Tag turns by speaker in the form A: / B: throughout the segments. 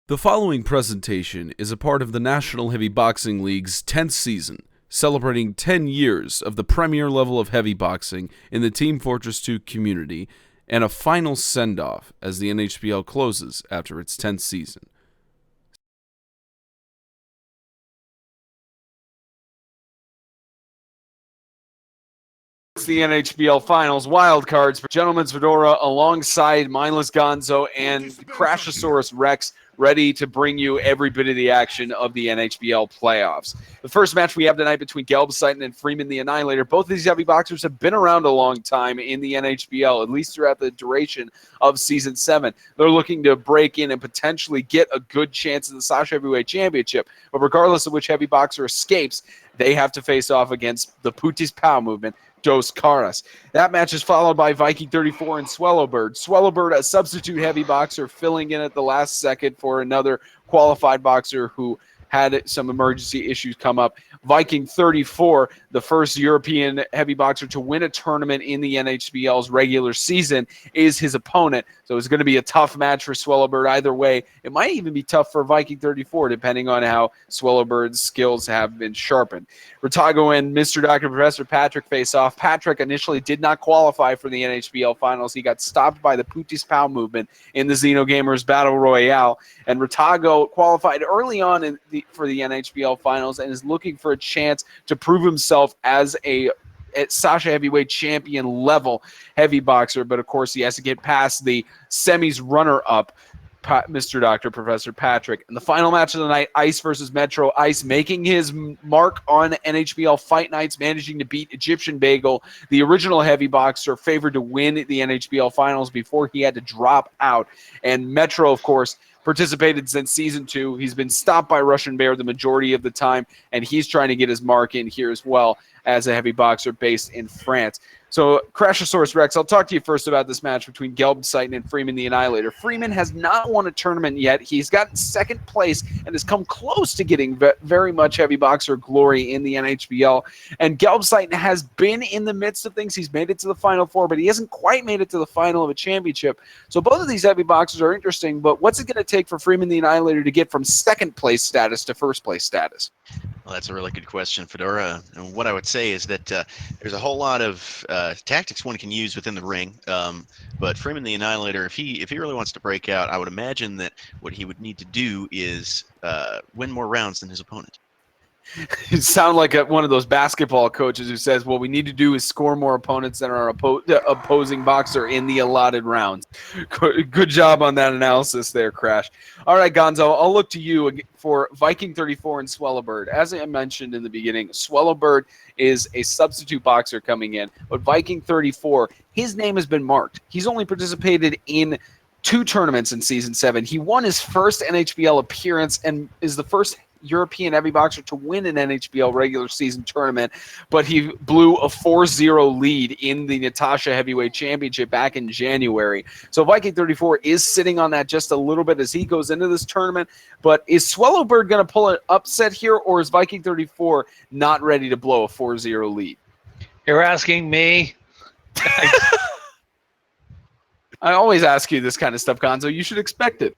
A: The following presentation is a part of the National Heavy Boxing League's 10th season, celebrating 10 years of the premier level of heavy boxing in the Team Fortress 2 community, and a final send-off as the NHBL closes after its 10th season.
B: It's the NHBL Finals Wildcards for Gentleman's Fedora alongside Mindless Gonzo and Crashosaurus Rex, ready to bring you every bit of the action of the NHBL playoffs. The first match we have tonight between Gelb Seitan and Freeman the Annihilator. Both of these heavy boxers have been around a long time in the NHBL, at least throughout the duration of Season 7. They're looking to break in and potentially get a good chance at the Sasha Heavyweight Championship. But regardless of which heavy boxer escapes, they have to face off against the Putis Pow movement, Dos Caras. That match is followed by Viking 34 and Swellowbird. Swellowbird, a substitute heavy boxer, filling in at the last second for another qualified boxer who had some emergency issues come up. Viking 34, the first European heavy boxer to win a tournament in the NHBL's regular season, is his opponent. So it's going to be a tough match for Swellowbird either way. It might even be tough for Viking 34, depending on how Swellowbird's skills have been sharpened. Ratago and Mr. Dr. Professor Patrick face off. Patrick initially did not qualify for the NHBL Finals. He got stopped by the Putis Pow movement in the Xenogamers Battle Royale. And Ratago qualified early on for the NHBL Finals and is looking for a chance to prove himself as a Sasha heavyweight champion level heavy boxer. But of course, he has to get past the semis runner-up, Mr. Dr. Professor Patrick. And the final match of the night, Ice versus Metro. Ice making his mark on NHBL Fight Nights, managing to beat Egyptian Bagel, the original heavy boxer, favored to win the NHBL Finals before he had to drop out. And Metro, of course, participated since Season 2. He's been stopped by Russian Bear the majority of the time, and he's trying to get his mark in here as well as a heavy boxer based in France. So, Crashosaurus Rex, I'll talk to you first about this match between Gelb Seitan and Freeman the Annihilator. Freeman has not won a tournament yet. He's gotten second place and has come close to getting very much heavy boxer glory in the NHBL. And Gelb Seitan has been in the midst of things. He's made it to the Final Four, but he hasn't quite made it to the final of a championship. So both of these heavy boxers are interesting, but what's it going to take for Freeman the Annihilator to get from second place status to first place status?
C: Well, that's a really good question, Fedora. And what I would say is that there's a whole lot of tactics one can use within the ring. But Freeman the Annihilator, if he really wants to break out, I would imagine that what he would need to do is win more rounds than his opponent.
B: You sound like one of those basketball coaches who says, what we need to do is score more opponents than our opposing boxer in the allotted rounds. Good job on that analysis there, Crash. All right, Gonzo, I'll look to you for Viking 34 and Swellowbird. As I mentioned in the beginning, Swellowbird is a substitute boxer coming in, but Viking 34, his name has been marked. He's only participated in 2 tournaments in Season 7. He won his first NHBL appearance and is the first European heavy boxer to win an NHBL regular season tournament, but he blew a 4-0 lead in the Natasha Heavyweight Championship back in January. So Viking 34 is sitting on that just a little bit as he goes into this tournament, but is Swellowbird going to pull an upset here, or is Viking 34 not ready to blow a 4-0 lead?
D: You're asking me?
B: I always ask you this kind of stuff, Gonzo. You should expect it.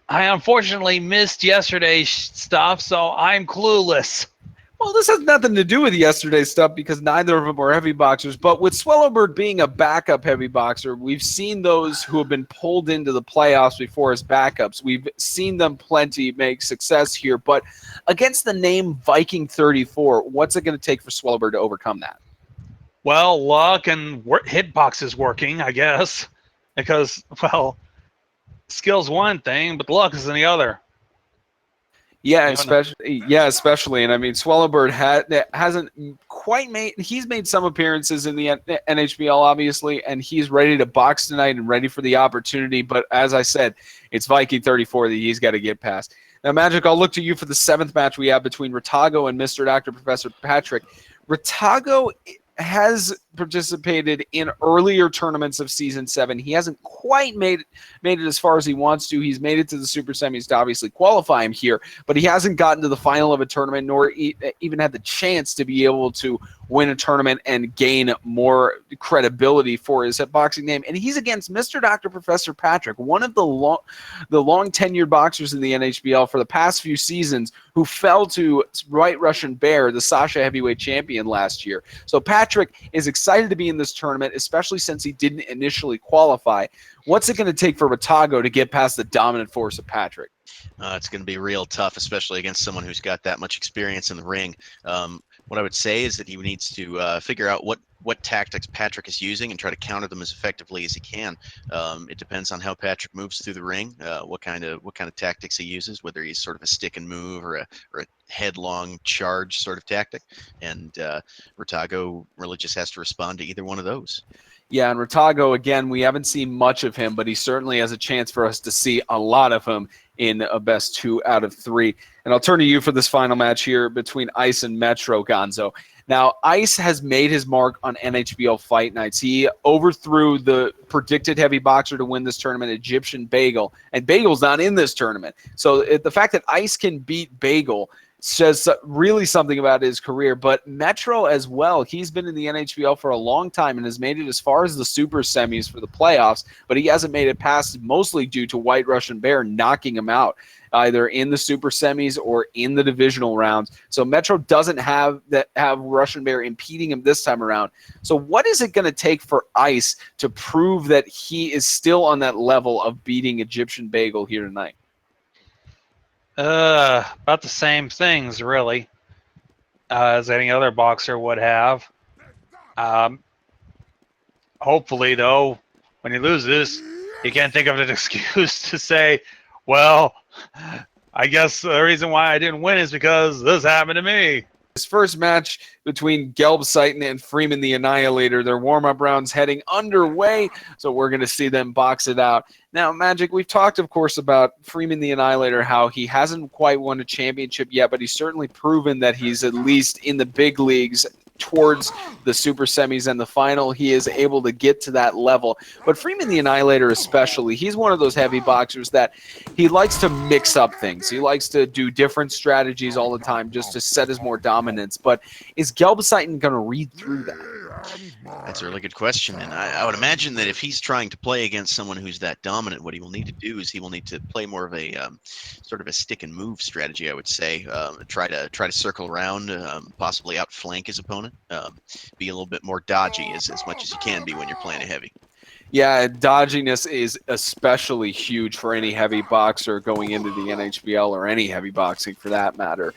D: I unfortunately missed yesterday's stuff, so I'm clueless.
B: Well, this has nothing to do with yesterday's stuff because neither of them are heavy boxers. But with Swellowbird being a backup heavy boxer, we've seen those who have been pulled into the playoffs before as backups. We've seen them plenty make success here. But against the name Viking 34, what's it going to take for Swellowbird to overcome that?
D: Well, luck and hitbox is working, I guess. Because, well, skill's one thing, but luck is the other.
B: Yeah, especially, and I mean, Swellowbird hasn't quite made. He's made some appearances in the NHBL, obviously, and he's ready to box tonight and ready for the opportunity. But as I said, it's Viking 34 that he's got to get past. Now, Magic, I'll look to you for the 7th match we have between Ratago and Mr. Dr. Professor Patrick. Ratago has participated in earlier tournaments of Season 7. He hasn't quite made it as far as he wants to. He's made it to the Super Semis to obviously qualify him here, but he hasn't gotten to the final of a tournament nor even had the chance to be able to win a tournament and gain more credibility for his boxing name. And he's against Mr. Dr. Professor Patrick, one of the long tenured boxers in the NHBL for the past few seasons, who fell to White Russian Bear, the Sasha heavyweight champion last year. So Patrick is excited to be in this tournament, especially since he didn't initially qualify. What's it going to take for Ratago to get past the dominant force of Patrick?
C: It's going to be real tough, especially against someone who's got that much experience in the ring. What I would say is that he needs to figure out what tactics Patrick is using and try to counter them as effectively as he can. It depends on how Patrick moves through the ring, what kind of tactics he uses, whether he's sort of a stick and move or a headlong charge sort of tactic. And Ratago really just has to respond to either one of those.
B: Yeah, and Ratago, again, we haven't seen much of him, but he certainly has a chance for us to see a lot of him in a best 2 out of 3. And I'll turn to you for this final match here between Ice and Metro, Gonzo. Now, Ice has made his mark on NHBL Fight Nights. He overthrew the predicted heavy boxer to win this tournament, Egyptian Bagel, and Bagel's not in this tournament. So the fact that Ice can beat Bagel says really something about his career. But Metro as well, he's been in the NHBL for a long time and has made it as far as the super semis for the playoffs, but he hasn't made it past, mostly due to White Russian Bear knocking him out either in the super semis or in the divisional rounds. So Metro doesn't have Russian Bear impeding him this time around. So what is it going to take for Ice to prove that he is still on that level of beating Egyptian Bagel here tonight?
D: About the same things, really, as any other boxer would have. Hopefully, though, when he loses, he can't think of an excuse to say, well, I guess the reason why I didn't win is because this happened to me.
B: His first match between Gelb Saitan and Freeman the Annihilator, their warm-up rounds heading underway, so we're going to see them box it out. Now, Magic, we've talked, of course, about Freeman the Annihilator, how he hasn't quite won a championship yet, but he's certainly proven that he's at least in the big leagues towards the super semis and the final. He is able to get to that level. But Freeman the Annihilator especially, he's one of those heavy boxers that he likes to mix up things. He likes to do different strategies all the time just to set his more dominance. But is Gelb Saitan going to read through that?
C: That's a really good question. And I would imagine that if he's trying to play against someone who's that dominant, what he will need to do is he will need to play more of a sort of a stick and move strategy, I would say. Try to circle around, possibly outflank his opponent. Be a little bit more dodgy as much as you can be when you're playing a heavy.
B: Yeah, dodginess is especially huge for any heavy boxer going into the NHBL or any heavy boxing for that matter.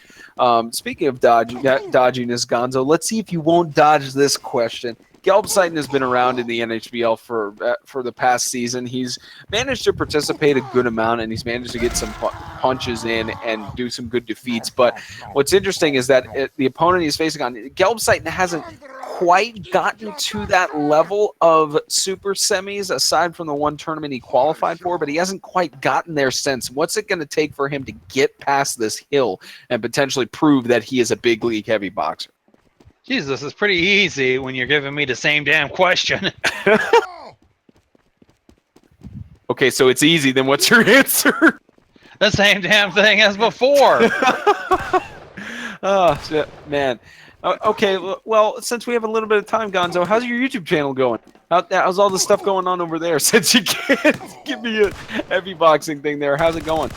B: Speaking of dodginess, Gonzo, let's see if you won't dodge this question. Gelb Saitan has been around in the NHBL for the past season. He's managed to participate a good amount, and he's managed to get some punches in and do some good defeats. But what's interesting is that the opponent he's facing on, Gelb Saitan hasn't quite gotten to that level of super semis, aside from the one tournament he qualified for, but he hasn't quite gotten there since. What's it going to take for him to get past this hill and potentially prove that he is a big league heavy boxer?
D: Jesus, it's pretty easy when you're giving me the same damn question.
B: Okay, so it's easy. Then what's your answer?
D: The same damn thing as before.
B: Oh, shit, man. Okay, well, since we have a little bit of time, Gonzo, how's your YouTube channel going? How's all the stuff going on over there? Since you can't give me a heavy boxing thing there, how's it going?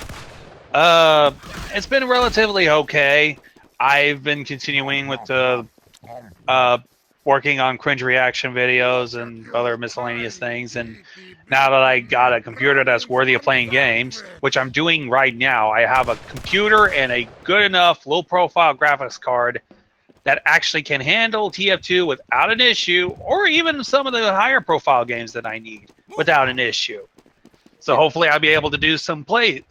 D: It's been relatively okay. I've been continuing with the working on cringe reaction videos and other miscellaneous things, and now that I got a computer that's worthy of playing games, which I'm doing right now, I have a computer and a good enough low-profile graphics card that actually can handle TF2 without an issue, or even some of the higher profile games that I need without an issue. So hopefully I'll be able to do some playing.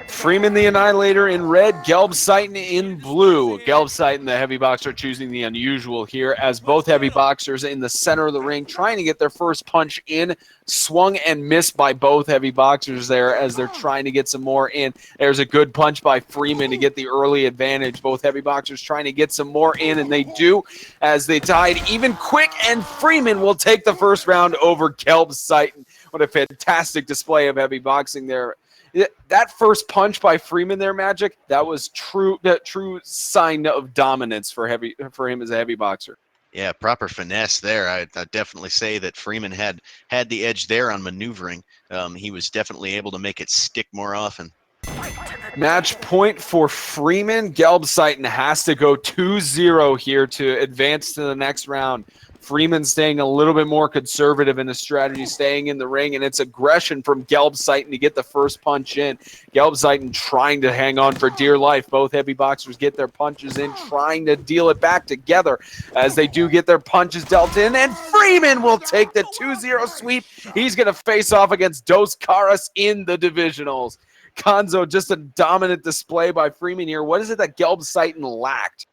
B: Freeman the Annihilator in red, Gelb Saitan in blue. Gelb Saitan, the heavy boxer, choosing the unusual here, as both heavy boxers in the center of the ring trying to get their first punch in. Swung and missed by both heavy boxers there as they're trying to get some more in. There's a good punch by Freeman to get the early advantage. Both heavy boxers trying to get some more in, and they do as they tied even quick, and Freeman will take the first round over Gelb Saitan. What a fantastic display of heavy boxing there. That first punch by Freeman there, Magic, that was true sign of dominance for him as a heavy boxer.
C: Yeah, proper finesse there. I'd definitely say that Freeman had the edge there on maneuvering. He was definitely able to make it stick more often.
B: Match point for Freeman. Gelb-Seiten has to go 2-0 here to advance to the next round. Freeman staying a little bit more conservative in his strategy, staying in the ring, and it's aggression from Gelb-Seiten to get the first punch in. Gelb-Seiten trying to hang on for dear life. Both heavy boxers get their punches in, trying to deal it back together as they do get their punches dealt in, and Freeman will take the 2-0 sweep. He's going to face off against Dos Caras in the divisionals. Gonzo, just a dominant display by Freeman here. What is it that Gelb-Seiten lacked?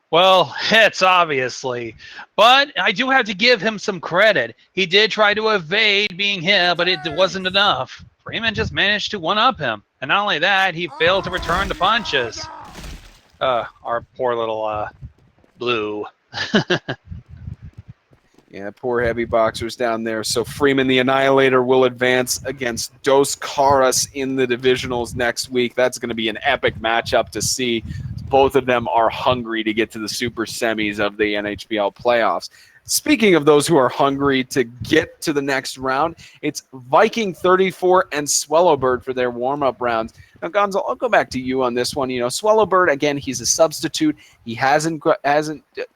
D: Well, it's obviously, but I do have to give him some credit. He did try to evade being hit, but it wasn't enough. Freeman just managed to one-up him. And not only that, he failed to return the punches. Our poor little Blue.
B: Yeah, poor heavy boxers down there. So Freeman the Annihilator will advance against Dos Caras in the divisionals next week. That's going to be an epic matchup to see. Both of them are hungry to get to the super semis of the NHBL playoffs. Speaking of those who are hungry to get to the next round, it's Viking 34 and Swallowbird for their warm-up rounds. Now, Gonzo, I'll go back to you on this one. You know, Swallowbird, again, he's a substitute. He hasn't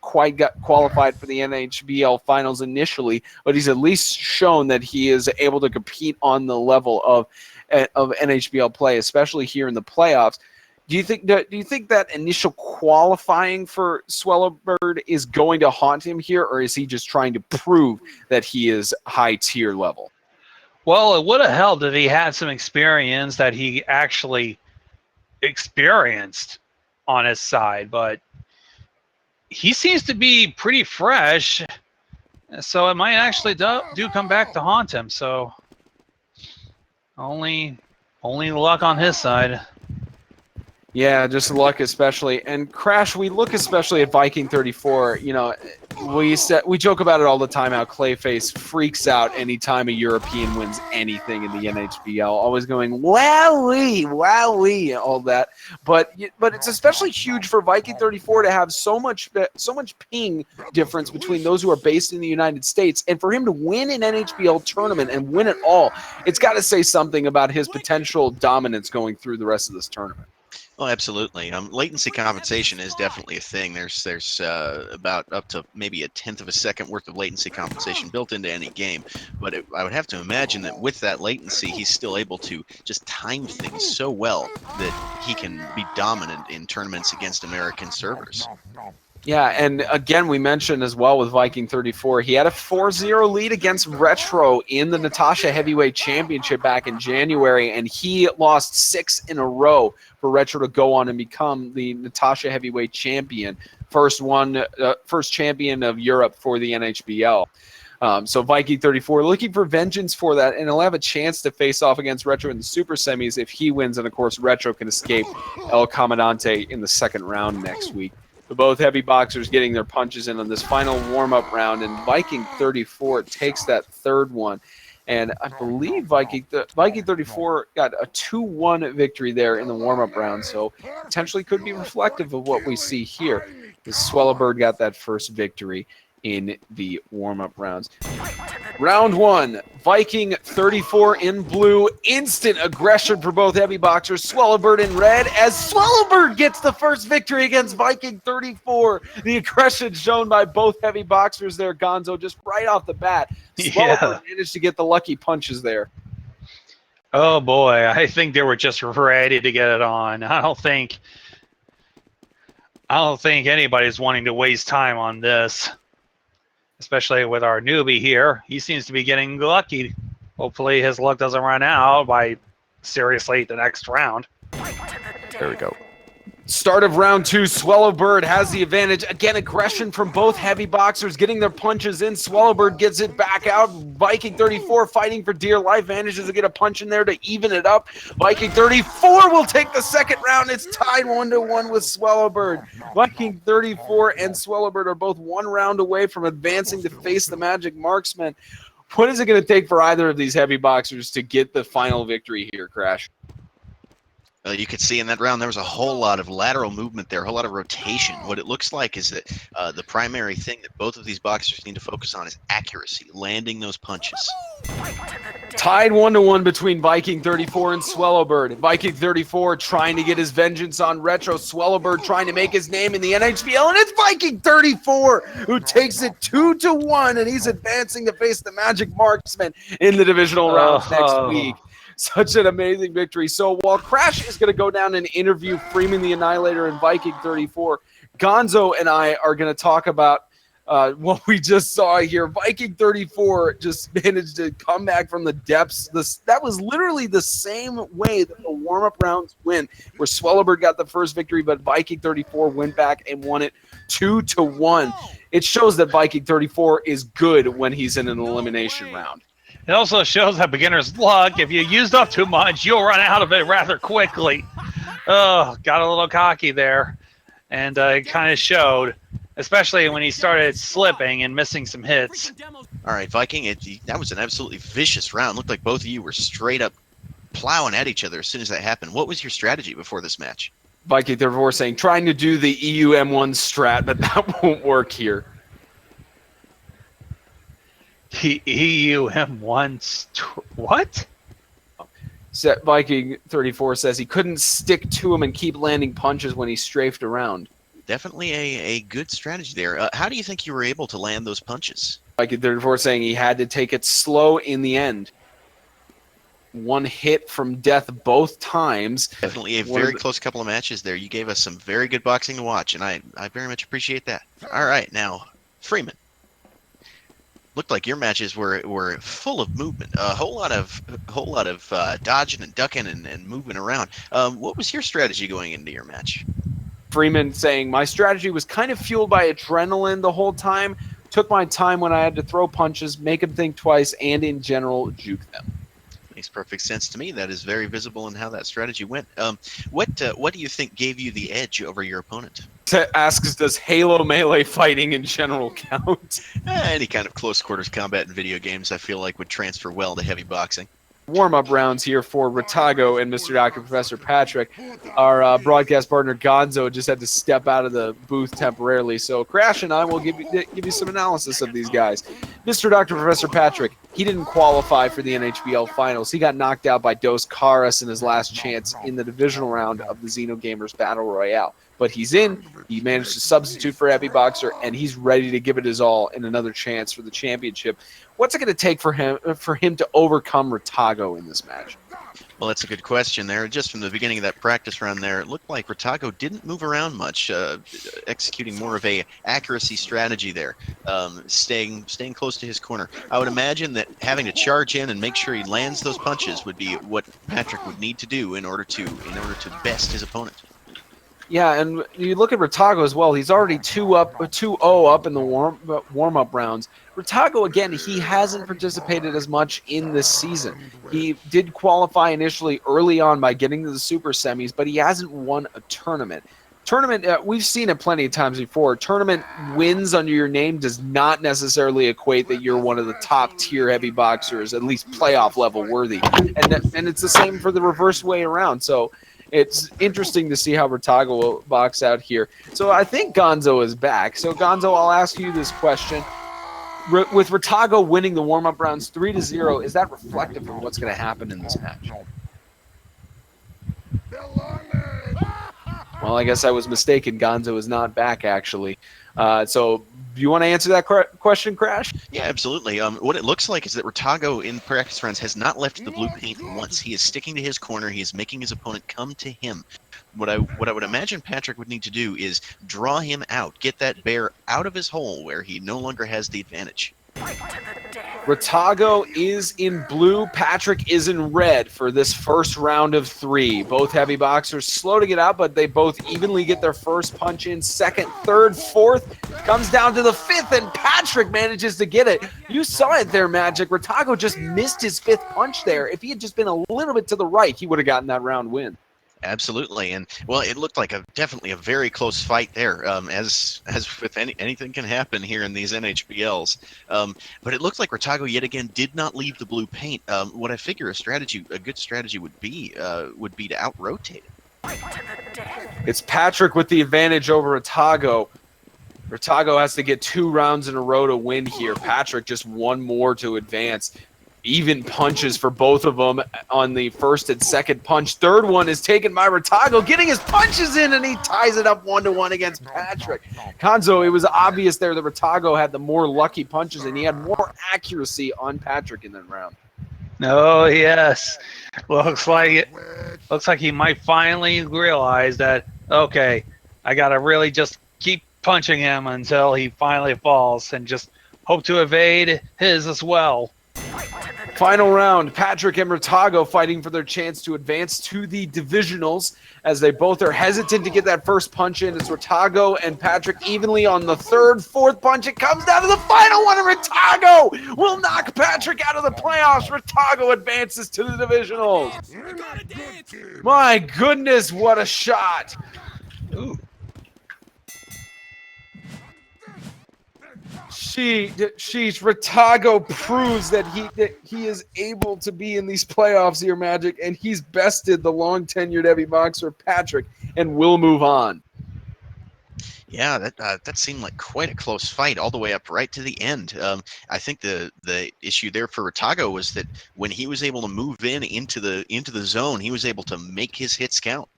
B: quite got qualified for the NHBL finals initially, but he's at least shown that he is able to compete on the level of NHBL play, especially here in the playoffs. Do you think that initial qualifying for Swallowbird is going to haunt him here, or is he just trying to prove that he is high tier level?
D: Well, it would have helped if he had some experience that he actually experienced on his side, but he seems to be pretty fresh, so it might actually do come back to haunt him. So only luck on his side.
B: Yeah, just luck especially. And Crash, we look especially at Viking 34. You know, we joke about it all the time how Clayface freaks out anytime a European wins anything in the NHBL, always going wowee, all that. But it's especially huge for Viking 34 to have so much ping difference between those who are based in the United States, and for him to win an NHBL tournament and win it all, it's got to say something about his potential dominance going through the rest of this tournament.
C: Oh, absolutely. Latency compensation is definitely a thing. There's about up to maybe a tenth of a second worth of latency compensation built into any game. But I would have to imagine that with that latency, he's still able to just time things so well that he can be dominant in tournaments against American servers.
B: Yeah, and again, we mentioned as well with Viking 34, he had a 4-0 lead against Retro in the Natasha Heavyweight Championship back in January, and he lost 6 in a row for Retro to go on and become the Natasha Heavyweight Champion, first champion of Europe for the NHBL. So Viking 34 looking for vengeance for that, and he'll have a chance to face off against Retro in the super semis if he wins, and of course Retro can escape El Comandante in the second round next week. But both heavy boxers getting their punches in on this final warm-up round, and Viking 34 takes that third one. And I believe Viking 34 got a 2-1 victory there in the warm-up round, so potentially could be reflective of what we see here. Swallowbird got that first victory in the warm-up rounds. Round 1, Viking 34 in blue. Instant aggression for both heavy boxers. Swallowbird in red as Swallowbird gets the first victory against Viking 34. The aggression shown by both heavy boxers there, Gonzo, just right off the bat. Swallowbird managed to get the lucky punches there.
D: Oh boy, I think they were just ready to get it on. I don't think anybody's wanting to waste time on this. Especially with our newbie here. He seems to be getting lucky. Hopefully his luck doesn't run out by seriously the next round.
A: There we go.
B: Start of round 2, Swallowbird has the advantage. Again, aggression from both heavy boxers getting their punches in. Swallowbird gets it back out. Viking 34 fighting for dear life, manages to get a punch in there to even it up. Viking 34 will take the second round. It's tied 1-1 with Swallowbird. Viking 34 and Swallowbird are both 1 round away from advancing to face the Magic Marksman. What is it going to take for either of these heavy boxers to get the final victory here, Crash?
C: You could see in that round there was a whole lot of lateral movement there, a whole lot of rotation. What it looks like is that the primary thing that both of these boxers need to focus on is accuracy, landing those punches.
B: Tied 1-1 between Viking 34 and Swellowbird. Viking 34 trying to get his vengeance on Retro. Swellowbird trying to make his name in the NHBL, and it's Viking 34 who takes it 2-1, and he's advancing to face the Magic Marksman in the divisional rounds next week. Such an amazing victory. So while Crash is going to go down and interview Freeman the Annihilator and Viking 34, Gonzo and I are going to talk about what we just saw here. Viking 34 just managed to come back from the depths. That was literally the same way that the warm-up rounds went, where Swellowbird got the first victory, but Viking 34 went back and won it 2-1. It shows that Viking 34 is good when he's in an elimination round.
D: It also shows that beginner's luck. If you used up too much, you'll run out of it rather quickly. Oh, got a little cocky there. And it kind of showed, especially when he started slipping and missing some hits.
C: All right, Viking, that was an absolutely vicious round. Looked like both of you were straight up plowing at each other as soon as that happened. What was your strategy before this match?
B: Viking 34 saying, trying to do the EU M1 strat, but that won't work here.
D: EU M1 what?
B: Viking 34 says he couldn't stick to him and keep landing punches when he strafed around.
C: Definitely a good strategy there. How do you think you were able to land those punches?
B: Viking 34 saying he had to take it slow in the end. One hit from death both times.
C: Definitely a very close couple of matches there. You gave us some very good boxing to watch, and I very much appreciate that. All right, now, Freeman. Looked like your matches were full of movement, a whole lot of dodging and ducking and moving around. What was your strategy going into your match?
B: Freeman saying, my strategy was kind of fueled by adrenaline the whole time. Took my time when I had to throw punches, make them think twice, and in general, juke them.
C: Makes perfect sense to me. That is very visible in how that strategy went. What do you think gave you the edge over your opponent?
B: Asks, does Halo Melee fighting in general count?
C: Any kind of close quarters combat in video games, I feel like, would transfer well to heavy boxing.
B: Warm-up rounds here for Ratago and Mr. Dr. Professor Patrick. Our broadcast partner Gonzo just had to step out of the booth temporarily, so Crash and I will give you some analysis of these guys. Mr. Dr. Professor Patrick, he didn't qualify for the NHBL Finals. He got knocked out by Dos Caras in his last chance in the divisional round of the Xenogamers Battle Royale. But he's in, he managed to substitute for Heavy Boxer, and he's ready to give it his all in another chance for the championship. What's it going to take for him to overcome Ratago in this match?
C: Well, that's a good question there. Just from the beginning of that practice round there, it looked like Ratago didn't move around much, executing more of a accuracy strategy there, staying close to his corner. I would imagine that having to charge in and make sure he lands those punches would be what Patrick would need to do in order to best his opponent.
B: Yeah, and you look at Ratago as well. He's already 2-0 up in the warm-up rounds. Ratago, again, he hasn't participated as much in this season. He did qualify initially early on by getting to the super semis, but he hasn't won a tournament. We've seen it plenty of times before. Tournament wins under your name does not necessarily equate that you're one of the top-tier heavy boxers, at least playoff level worthy. And it's the same for the reverse way around. So it's interesting to see how Ratago will box out here. So I think Gonzo is back. So Gonzo, I'll ask you this question. With Ratago winning the warm-up rounds 3-0, is that reflective of what's going to happen in this match? Well, I guess I was mistaken. Gonzo is not back, actually. So do you want to answer that question, Crash?
C: Yeah, absolutely. What it looks like is that Ratago in practice rounds has not left the blue paint once. He is sticking to his corner. He is making his opponent come to him. What I would imagine Patrick would need to do is draw him out, get that bear out of his hole where he no longer has the advantage.
B: Ratago is in blue. Patrick is in red for this first round of 3. Both heavy boxers slow to get out, but they both evenly get their first punch in. Second, third, fourth, comes down to the 5th, and Patrick manages to get it. You saw it there, Magic. Ratago just missed his 5th punch there. If he had just been a little bit to the right, he would have gotten that round win.
C: Absolutely, and well, it looked like definitely a very close fight there. As with anything can happen here in these NHBLs, but it looked like Ratago yet again did not leave the blue paint. What I figure a good strategy would be to out rotate it.
B: It's Patrick with the advantage over Ratago. Ratago has to get 2 rounds in a row to win here. Patrick just 1 more to advance. Even punches for both of them on the first and second punch. Third one is taken by Ratago, getting his punches in, and he ties it up 1-1 against Patrick. Gonzo, it was obvious there that Ratago had the more lucky punches, and he had more accuracy on Patrick in that round.
D: Oh yes, looks like he might finally realize that. Okay, I gotta really just keep punching him until he finally falls, and just hope to evade his as well.
B: Final round, Patrick and Ratago fighting for their chance to advance to the divisionals as they both are hesitant to get that first punch in. It's Ratago and Patrick evenly on the third, fourth punch. It comes down to the final one, and Ratago will knock Patrick out of the playoffs. Ratago advances to the divisionals. My goodness, what a shot.
D: Ooh.
B: Sheesh, Ratago proves that he is able to be in these playoffs here, Magic, and he's bested the long-tenured heavy boxer Patrick and will move on.
C: Yeah, that seemed like quite a close fight all the way up right to the end. I think the issue there for Ratago was that when he was able to move into the zone, he was able to make his hits count.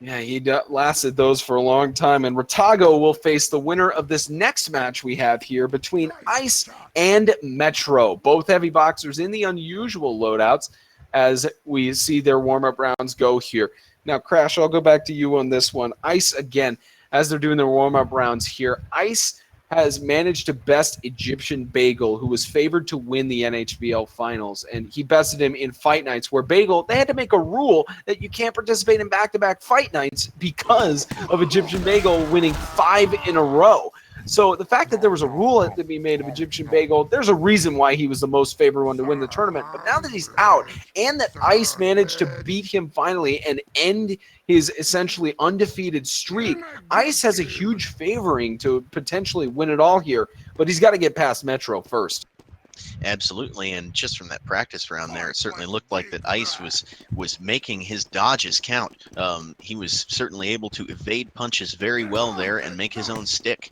B: Yeah, he lasted those for a long time. And Ratago will face the winner of this next match we have here between Ice and Metro. Both heavy boxers in the unusual loadouts as we see their warm-up rounds go here. Now, Crash, I'll go back to you on this one. Ice, again, as they're doing their warm-up rounds here, Ice has managed to best Egyptian Bagel, who was favored to win the NHBL Finals, and he bested him in fight nights where Bagel, they had to make a rule that you can't participate in back-to-back fight nights because of Egyptian Bagel winning 5 in a row. So the fact that there was a rule that to be made of Egyptian Bagel, there's a reason why he was the most favored one to win the tournament. But now that he's out and that Ice managed to beat him finally and end his essentially undefeated streak, Ice has a huge favoring to potentially win it all here, but he's got to get past Metro first.
C: Absolutely, and just from that practice round there, it certainly looked like that Ice was making his dodges count. He was certainly able to evade punches very well there and make his own stick.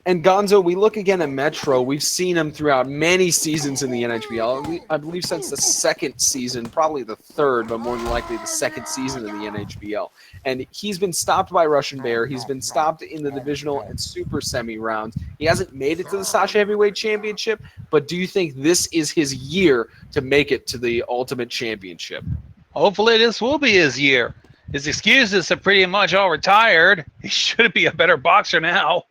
B: And Gonzo, we look again at Metro. We've seen him throughout many seasons in the NHBL. I believe since the second season, probably the third, but more than likely the second season in the NHBL. And he's been stopped by Russian Bear. He's been stopped in the divisional and super semi rounds. He hasn't made it to the Sasha Heavyweight Championship, but do you think this is his year to make it to the Ultimate Championship?
D: Hopefully this will be his year. His excuses are pretty much all retired. He should be a better boxer now.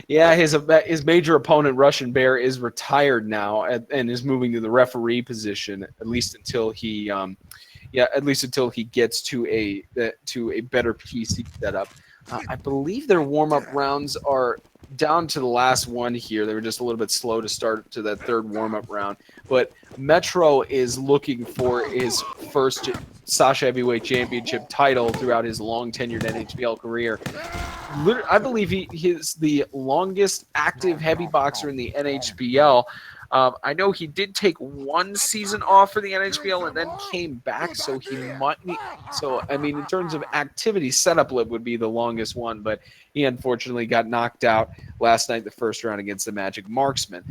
B: Yeah, his major opponent, Russian Bear, is retired now and is moving to the referee position, at least until he gets to a better PC setup. I believe their warm-up rounds are down to the last one here. They were just a little bit slow to start to that third warm-up round. But Metro is looking for his first Sasha Heavyweight Championship title throughout his long-tenured NHBL career. I believe he is the longest active heavy boxer in the NHBL. I know he did take one season off for the NHBL and then came back, so he might. So I mean, in terms of activity, setup lib would be the longest one, but he unfortunately got knocked out last night, the first round against the Magic Marksman.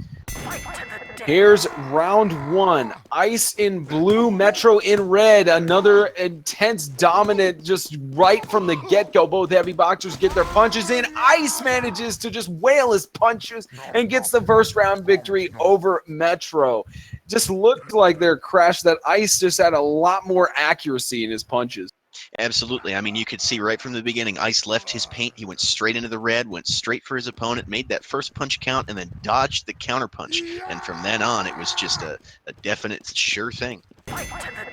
B: Here's round one. Ice in blue, Metro in red. Another intense, dominant, just right from the get-go. Both heavy boxers get their punches in. Ice manages to just wail his punches and gets the first round victory over Metro. Just looked like their crash that Ice just had a lot more accuracy in his punches.
C: Absolutely. I mean, you could see right from the beginning, Ice left his paint. He went straight into the red, went straight for his opponent, made that first punch count, and then dodged the counter punch. And from then on, it was just a definite sure thing.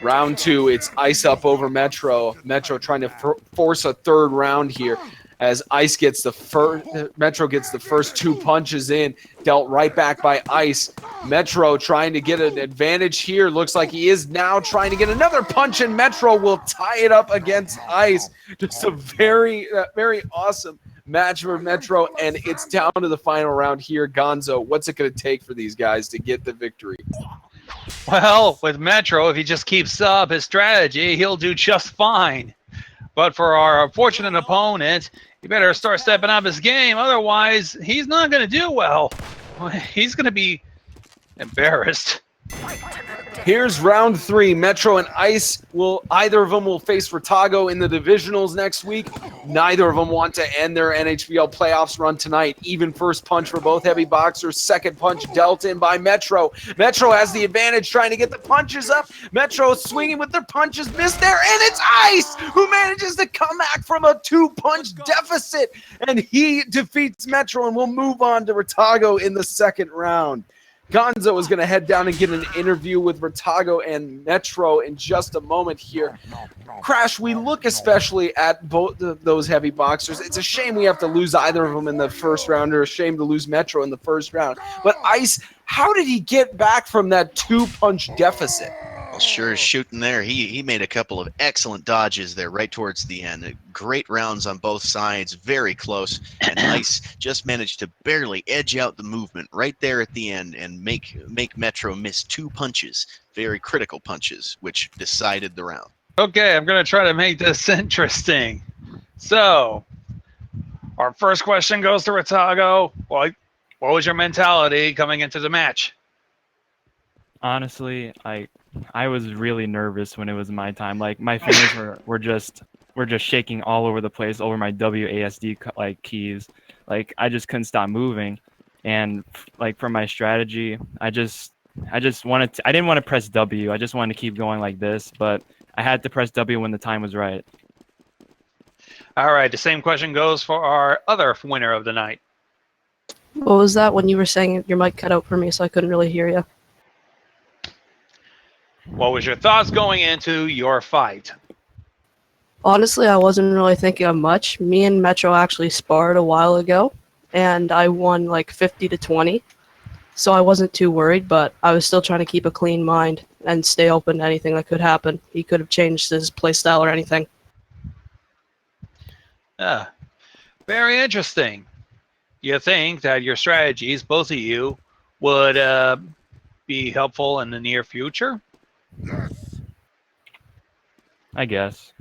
B: Round two, it's Ice up over Metro. Metro trying to force a third round here. as Ice gets the first, Metro gets the first 2 punches in, dealt right back by Ice. Metro trying to get an advantage here. Looks like he is now trying to get another punch, and Metro will tie it up against Ice. Just a very, very awesome match for Metro, and it's down to the final round here. Gonzo, what's it going to take for these guys to get the victory?
D: Well, with Metro, if he just keeps up his strategy, he'll do just fine. But for our unfortunate opponent, he better start stepping up his game. Otherwise, he's not going to do well. He's going to be embarrassed.
B: Here's round 3. Metro and Ice either of them will face Ratago in the divisionals next week. Neither of them want to end their NHBL playoffs run tonight. Even first punch for both heavy boxers. Second punch dealt in by Metro. Metro has the advantage trying to get the punches up. Metro swinging with their punches, missed there, and it's Ice who manages to come back from a 2-punch deficit, and he defeats Metro and will move on to Ratago in the second round. Gonzo is going to head down and get an interview with Ratago and Metro in just a moment here. Crash, we look especially at both of those heavy boxers. It's a shame we have to lose either of them in the first round, or a shame to lose Metro in the first round. But Ice, how did he get back from that 2-punch deficit?
C: Well, sure as shooting there. He made a couple of excellent dodges there right towards the end. Great rounds on both sides, very close. And Ice just managed to barely edge out the movement right there at the end and make Metro miss 2 punches, very critical punches, which decided the round.
D: Okay, I'm going to try to make this interesting. So, our first question goes to Ratago. What was your mentality coming into the match?
E: Honestly, I was really nervous when it was my time. Like, my fingers were just shaking all over the place over my WASD keys. Like, I just couldn't stop moving. And like, for my strategy, I didn't want to press W. I just wanted to keep going like this, but I had to press W when the time was right.
D: All right, the same question goes for our other winner of the night.
F: What was that when you were saying your mic cut out for me, so I couldn't really hear you?
D: What was your thoughts going into your fight?
F: Honestly, I wasn't really thinking of much. Me and Metro actually sparred a while ago, and I won like 50-20. So I wasn't too worried, but I was still trying to keep a clean mind and stay open to anything that could happen. He could have changed his playstyle or anything.
D: Very interesting. You think that your strategies, both of you, would be helpful in the near future?
E: I guess.